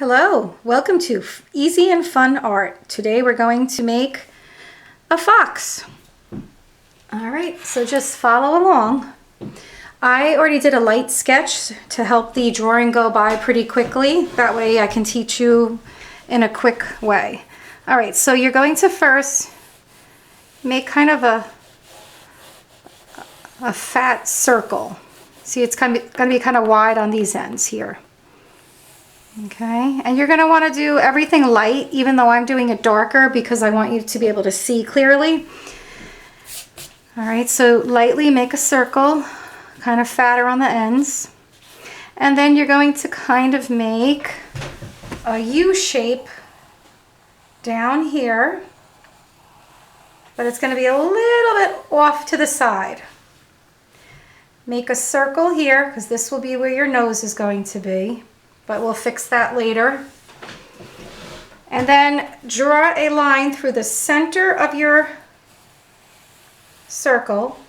Hello, welcome to Easy and Fun Art. Today we're going to make a fox. All right, so just follow along. I already did a light sketch to help the drawing go by pretty quickly. That way I can teach you in a quick way. All right, so you're going to first make kind of a fat circle. See, it's going to be kind of wide on these ends here. Okay, and you're going to want to do everything light, even though I'm doing it darker because I want you to be able to see clearly. All right, so lightly make a circle, kind of fatter on the ends. And then you're going to kind of make a U shape down here, but it's going to be a little bit off to the side. Make a circle here because this will be where your nose is going to be. But we'll fix that later. And then draw a line through the center of your circle,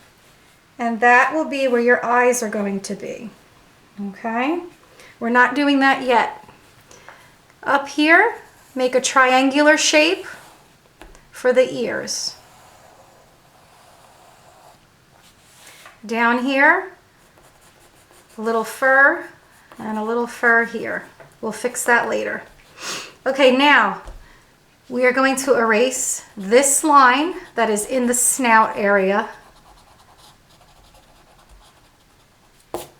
and that will be where your eyes are going to be. Okay? We're not doing that yet. Up here, make a triangular shape for the ears. Down here, a little fur. And a little fur here. We'll fix that later. Okay, now we are going to erase this line that is in the snout area.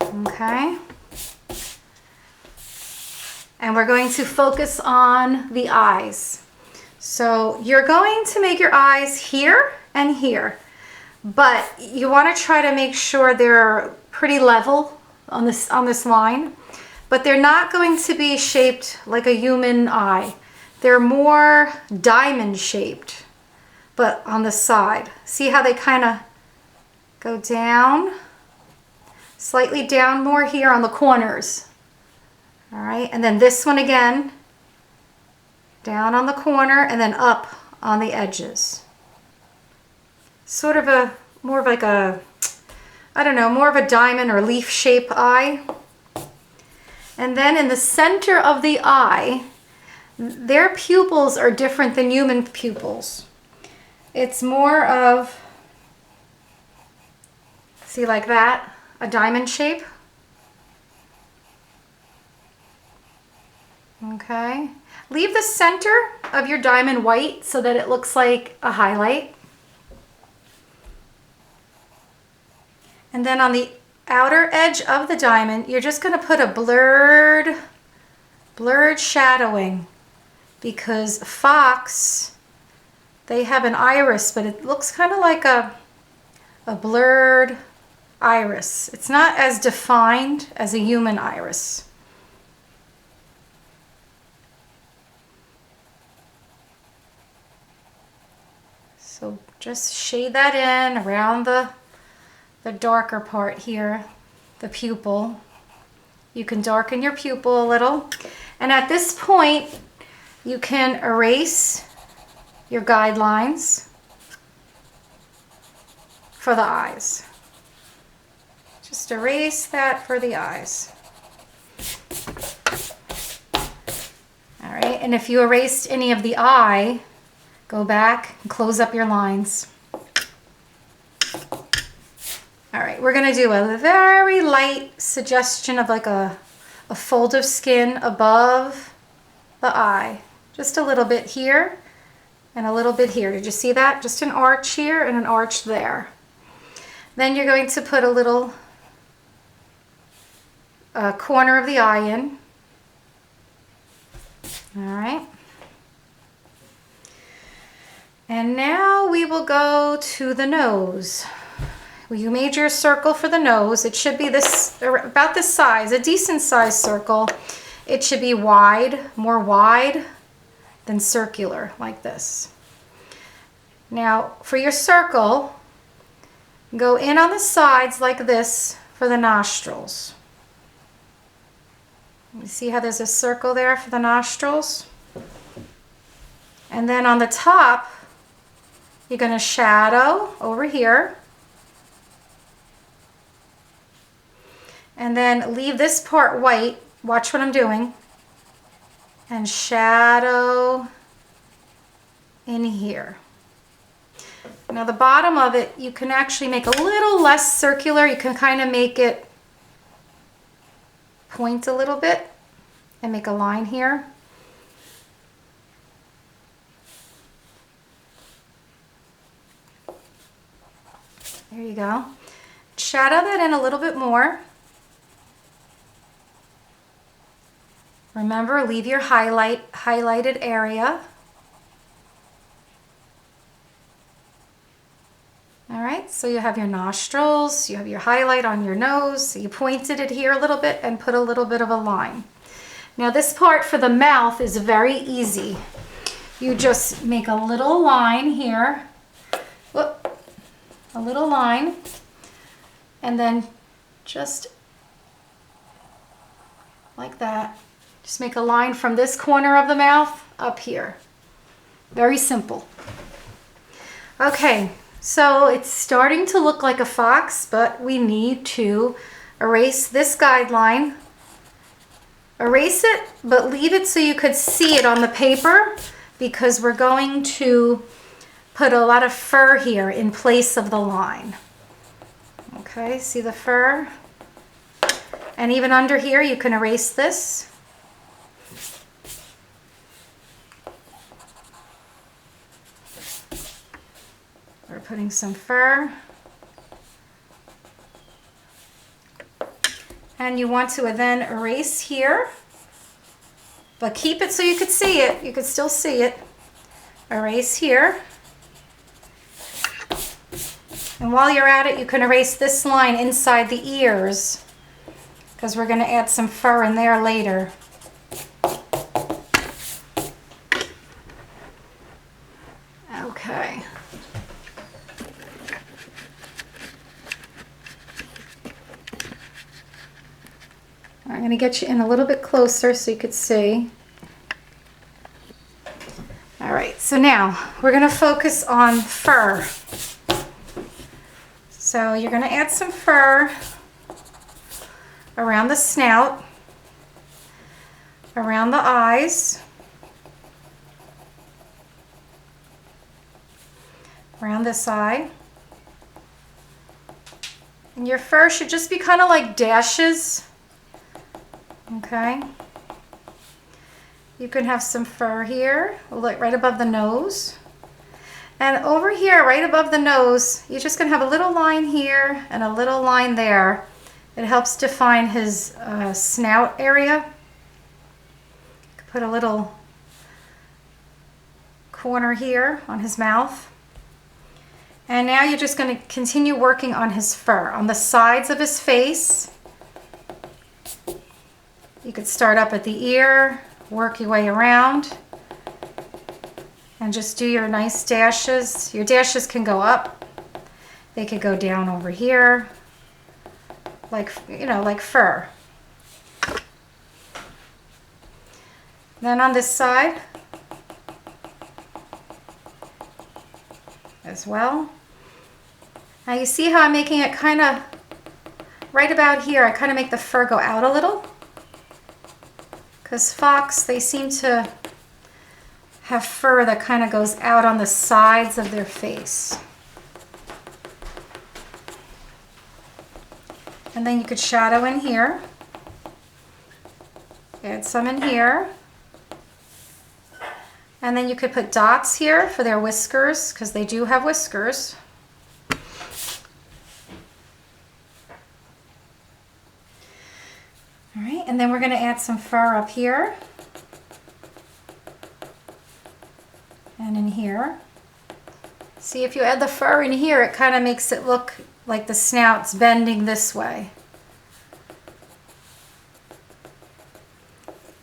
Okay. And we're going to focus on the eyes. So you're going to make your eyes here and here, but you want to try to make sure they're pretty level on this line. But they're not going to be shaped like a human eye. They're more diamond shaped, but on the side. See how they kind of go down? Slightly down more here on the corners. All right, and then this one again, down on the corner and then up on the edges. Sort of more of like a, I don't know, more of a diamond or leaf shape eye. And then in the center of the eye, their pupils are different than human pupils. It's more of, see, like that, a diamond shape. Okay. Leave the center of your diamond white so that it looks like a highlight. And then on the outer edge of the diamond, you're just going to put a blurred shadowing, because fox, they have an iris, but it looks kind of like a blurred iris. It's not as defined as a human iris. So just shade that in around the darker part here, the pupil. You can darken your pupil a little. And at this point, you can erase your guidelines for the eyes. Just erase that for the eyes. All right, and if you erased any of the eye, go back and close up your lines. All right, we're gonna do a very light suggestion of like a fold of skin above the eye. Just a little bit here and a little bit here. Did you see that? Just an arch here and an arch there. Then you're going to put a little corner of the eye in. All right. And now we will go to the nose. You made your circle for the nose. It should be this, about this size, a decent sized circle. It should be wide, more wide than circular, like this. Now, for your circle, go in on the sides like this for the nostrils. You see how there's a circle there for the nostrils? And then on the top, you're going to shadow over here. And then leave this part white. Watch what I'm doing. and shadow in here. Now the bottom of it, you can actually make a little less circular. You can kind of make it point a little bit and make a line here. There you go. Shadow that in a little bit more. Remember, leave your highlighted area. All right, so you have your nostrils, you have your highlight on your nose, so you pointed it here a little bit and put a little bit of a line. Now this part for the mouth is very easy. You just make a little line here, whoop, a little line, and then just like that. Just make a line from this corner of the mouth up here. Very simple. Okay, so it's starting to look like a fox, but we need to erase this guideline. Erase it, but leave it so you could see it on the paper, because we're going to put a lot of fur here in place of the line. Okay, see the fur? And even under here, you can erase this. We're putting some fur. And you want to then erase here, but keep it so you could see it. You could still see it. Erase here. And while you're at it, you can erase this line inside the ears, because we're going to add some fur in there later. Okay. I'm going to get you in a little bit closer so you could see. All right, so now we're going to focus on fur. So you're going to add some fur around the snout, around the eyes, around this eye. And your fur should just be kind of like dashes. Okay. You can have some fur here, like right above the nose. And over here, right above the nose, you're just going to have a little line here and a little line there. It helps define his snout area. Put a little corner here on his mouth. And now you're just going to continue working on his fur, on the sides of his face. You could start up at the ear, work your way around, and just do your nice dashes. Your dashes can go up. They could go down over here, like, you know, like fur. Then on this side as well. Now you see how I'm making it kind of right about here. I kind of make the fur go out a little, because fox, they seem to have fur that kind of goes out on the sides of their face. And then you could shadow in here. Add some in here. And then you could put dots here for their whiskers, because they do have whiskers. All right, and then we're going to add some fur up here. And in here. See, if you add the fur in here, it kind of makes it look like the snout's bending this way.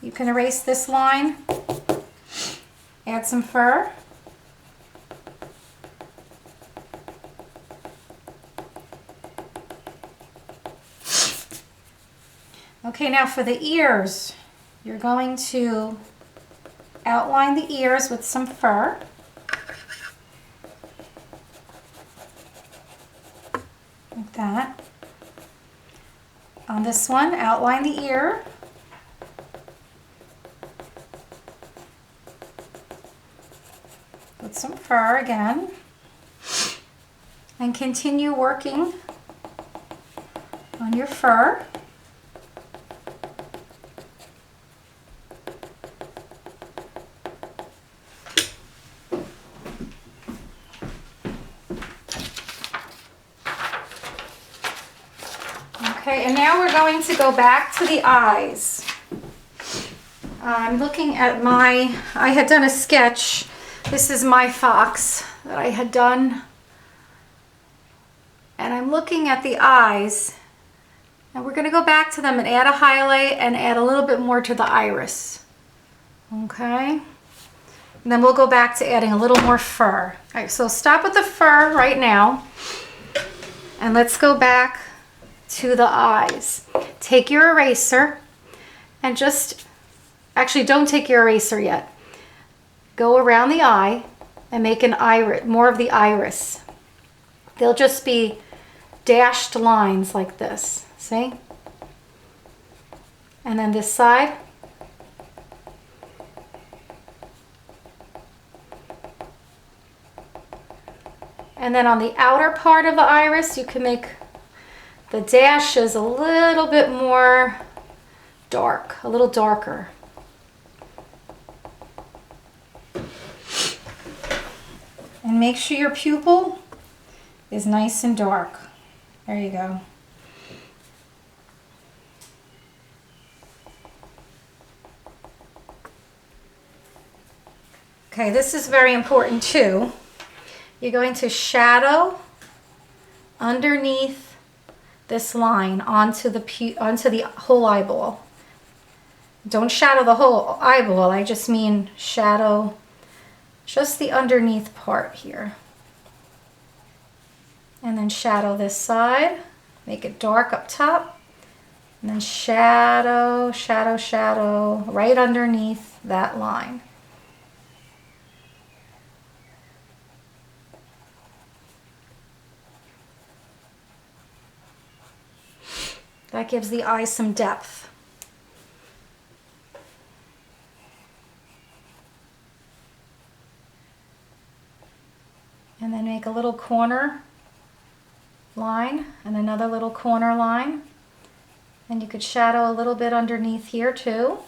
You can erase this line. Add some fur. Okay, now for the ears, you're going to outline the ears with some fur. Like that. On this one, outline the ear. with some fur again. And continue working on your fur. Okay, and now we're going to go back to the eyes. I'm looking at I had done a sketch. This is my fox that I had done. And I'm looking at the eyes. And we're going to go back to them and add a highlight and add a little bit more to the iris. Okay? And then we'll go back to adding a little more fur. All right, so stop with the fur right now. And let's go back to the eyes. Take your eraser and just, actually don't take your eraser yet. Go around the eye and make an iris, more of the iris. They'll just be dashed lines like this, see? And then this side. And then on the outer part of the iris, you can make the dashes a little bit more dark, a little darker. And make sure your pupil is nice and dark. There you go. Okay, this is very important too. You're going to shadow underneath this line onto the whole eyeball. Don't shadow the whole eyeball, I just mean shadow just the underneath part here. And then shadow this side, make it dark up top, and then shadow, shadow, shadow right underneath that line. That gives the eye some depth. And then make a little corner line and another little corner line. And you could shadow a little bit underneath here too.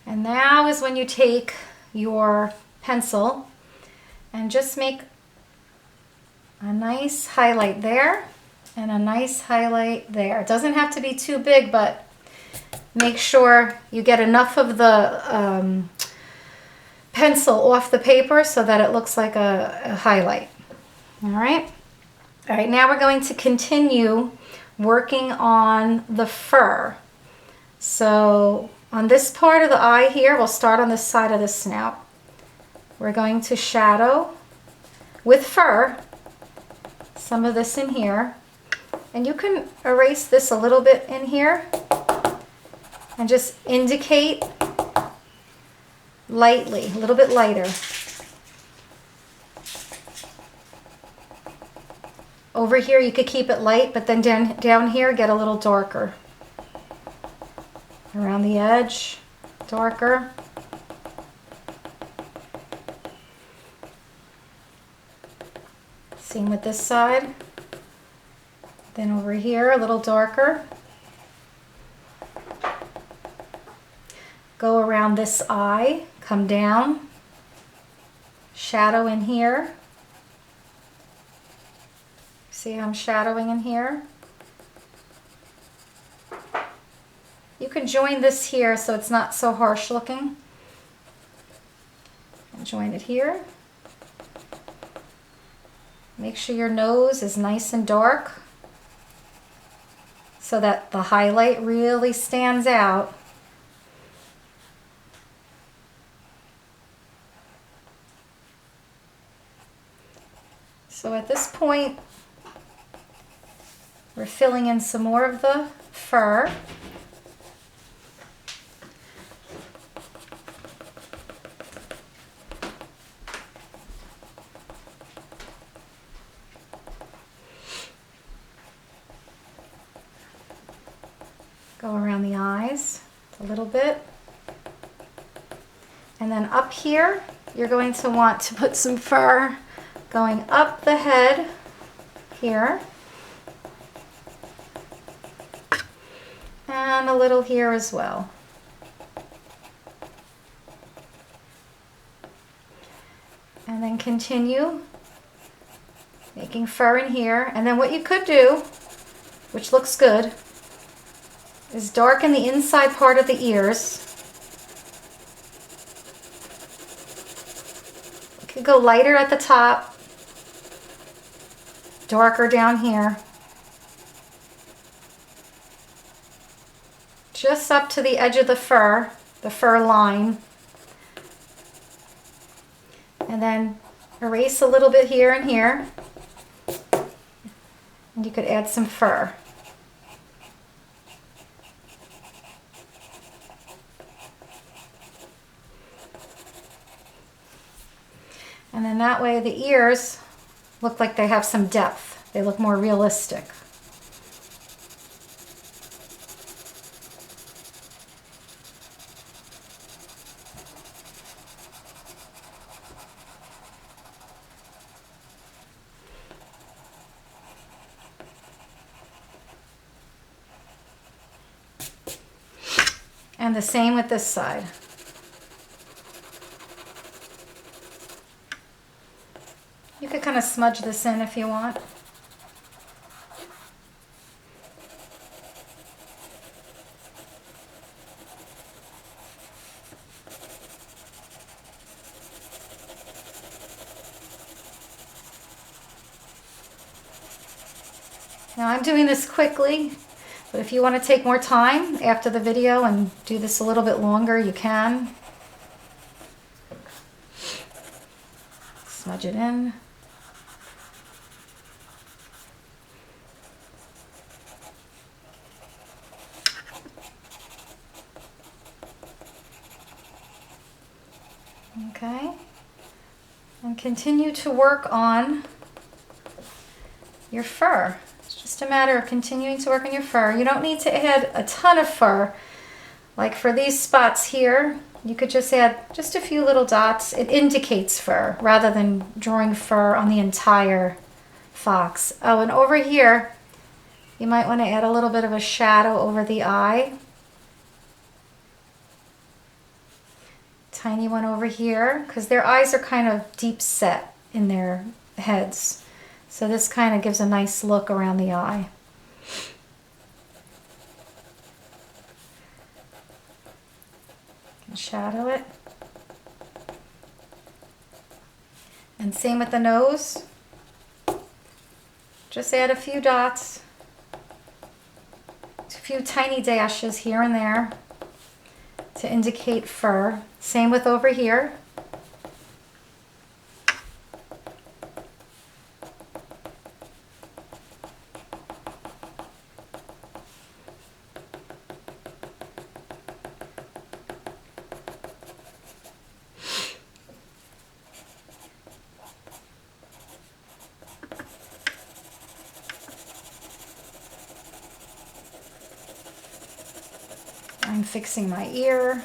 And now is when you take your pencil and just make a nice highlight there and a nice highlight there. It doesn't have to be too big, but make sure you get enough of the pencil off the paper so that it looks like a highlight. All right. All right, now we're going to continue working on the fur. So on this part of the eye here, we'll start on this side of the snout. We're going to shadow with fur some of this in here, and you can erase this a little bit in here and just indicate lightly, a little bit lighter. Over here you could keep it light, but then down here get a little darker. Around the edge, darker. Same with this side. Then over here, a little darker. Go around this eye, come down, shadow in here. See how I'm shadowing in here? You can join this here so it's not so harsh looking. And join it here. Make sure your nose is nice and dark so that the highlight really stands out. So at this point, we're filling in some more of the fur. Go around the eyes a little bit. And then up here, you're going to want to put some fur going up the head here. And a little here as well. And then continue making fur in here. And then what you could do, which looks good, is darken the inside part of the ears. You could go lighter at the top, darker down here. Just up to the edge of the fur line. And then erase a little bit here and here. And you could add some fur. And then that way the ears look like they have some depth. They look more realistic. And the same with this side. You could kind of smudge this in if you want. Now I'm doing this quickly, but if you want to take more time after the video and do this a little bit longer, you can. Smudge it in. Okay. And continue to work on your fur. It's just a matter of continuing to work on your fur. You don't need to add a ton of fur. Like for these spots here, you could just add just a few little dots. It indicates fur rather than drawing fur on the entire fox. Oh, and over here, you might want to add a little bit of a shadow over the eye. Tiny one over here, because their eyes are kind of deep set in their heads. So this kind of gives a nice look around the eye. And shadow it. And same with the nose. Just add a few dots, a few tiny dashes here and there to indicate fur. Same with over here. I'm fixing my ear.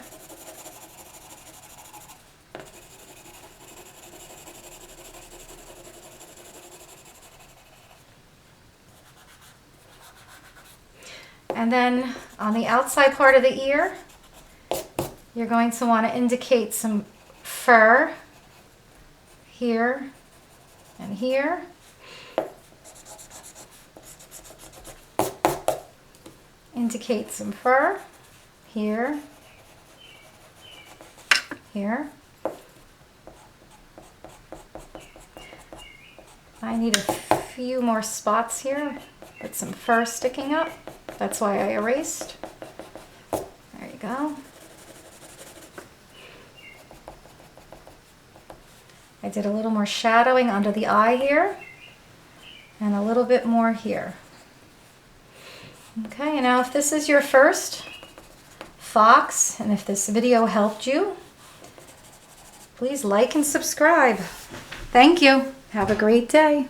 And then on the outside part of the ear, you're going to want to indicate some fur here and here. Indicate some fur here, here. I need a few more spots here with some fur sticking up. That's why I erased. There you go. I did a little more shadowing under the eye here and a little bit more here. Okay, now if this is your first fox, and if this video helped you, please like and subscribe. Thank you. Have a great day.